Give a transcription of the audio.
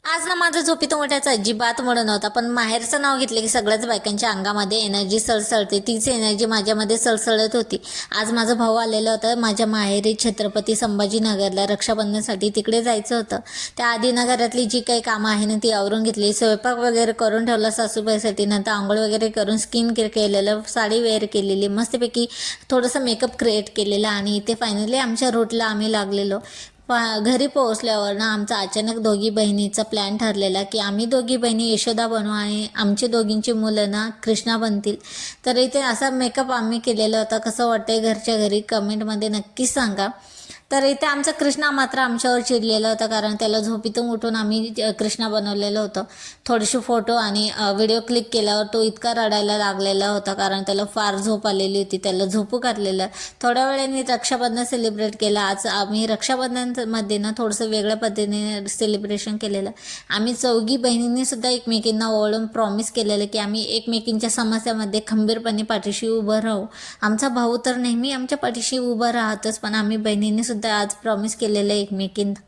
आज ना माझं झोपेतून उठायचं अजिबात मूड नव्हता, पण माहेरचं नाव घेतलं की सगळ्याच बायकांच्या अंगामध्ये एनर्जी सळसळते. तीच एनर्जी माझ्यामध्ये सळसळत होती. आज माझा भाऊ आलेला होता माझ्या माहेरी छत्रपती संभाजीनगरला रक्षाबंधनसाठी. तिकडे जायचं होतं. त्याआधी ना घरातली जी काही कामं आहे ना ती आवरून घेतली. स्वयंपाक वगैरे करून ठेवला सासूबाईसाठी. नंतर आंघोळ वगैरे करून स्किन केअर केलेलं, साडी वेअर केलेली, मस्तपैकी थोडंसं मेकअप क्रिएट केलेला आणि इथे फायनली आमच्या रूटला आम्ही लागलेलो. घरी पोहोचल्यावर ना आमचा अचानक दोघी बहिणीचा प्लॅन ठरलेला की आम्ही दोघी बहिणी यशोदा बनवू आणि आमची दोघींची मुलं ना कृष्णा बनतील. तर इथे असा मेकअप आम्ही केलेला होता. कसं वाटतंय घरच्या घरी कमेंटमध्ये नक्कीच सांगा. तर इथे आमचा कृष्णा मात्र आमच्यावर चिडलेला होता, कारण त्याला झोपेतून उठून आम्ही कृष्णा बनवलेलं होतं. थोडेसे फोटो आणि व्हिडिओ क्लिक केल्यावर तो इतका रडायला लागलेला होता, कारण त्याला फार झोप आलेली होती. त्याला झोपू घातलेलं. थोड्या वेळाने रक्षाबंधन सेलिब्रेट केलं. आज आम्ही रक्षाबंधनमध्ये ना थोडंसं वेगळ्या पद्धतीने सेलिब्रेशन केलेलं. आम्ही चौघी बहिणींनी सुद्धा एकमेकींना ओळखून प्रॉमिस केलेलं की आम्ही एकमेकींच्या समस्यामध्ये खंबीरपणे पाठीशी उभं राहू. आमचा भाऊ तर नेहमी आमच्या पाठीशी उभं राहतच, पण आम्ही बहिणींनी सुद्धा आज प्रॉमिस केलेलं एकमेकींना.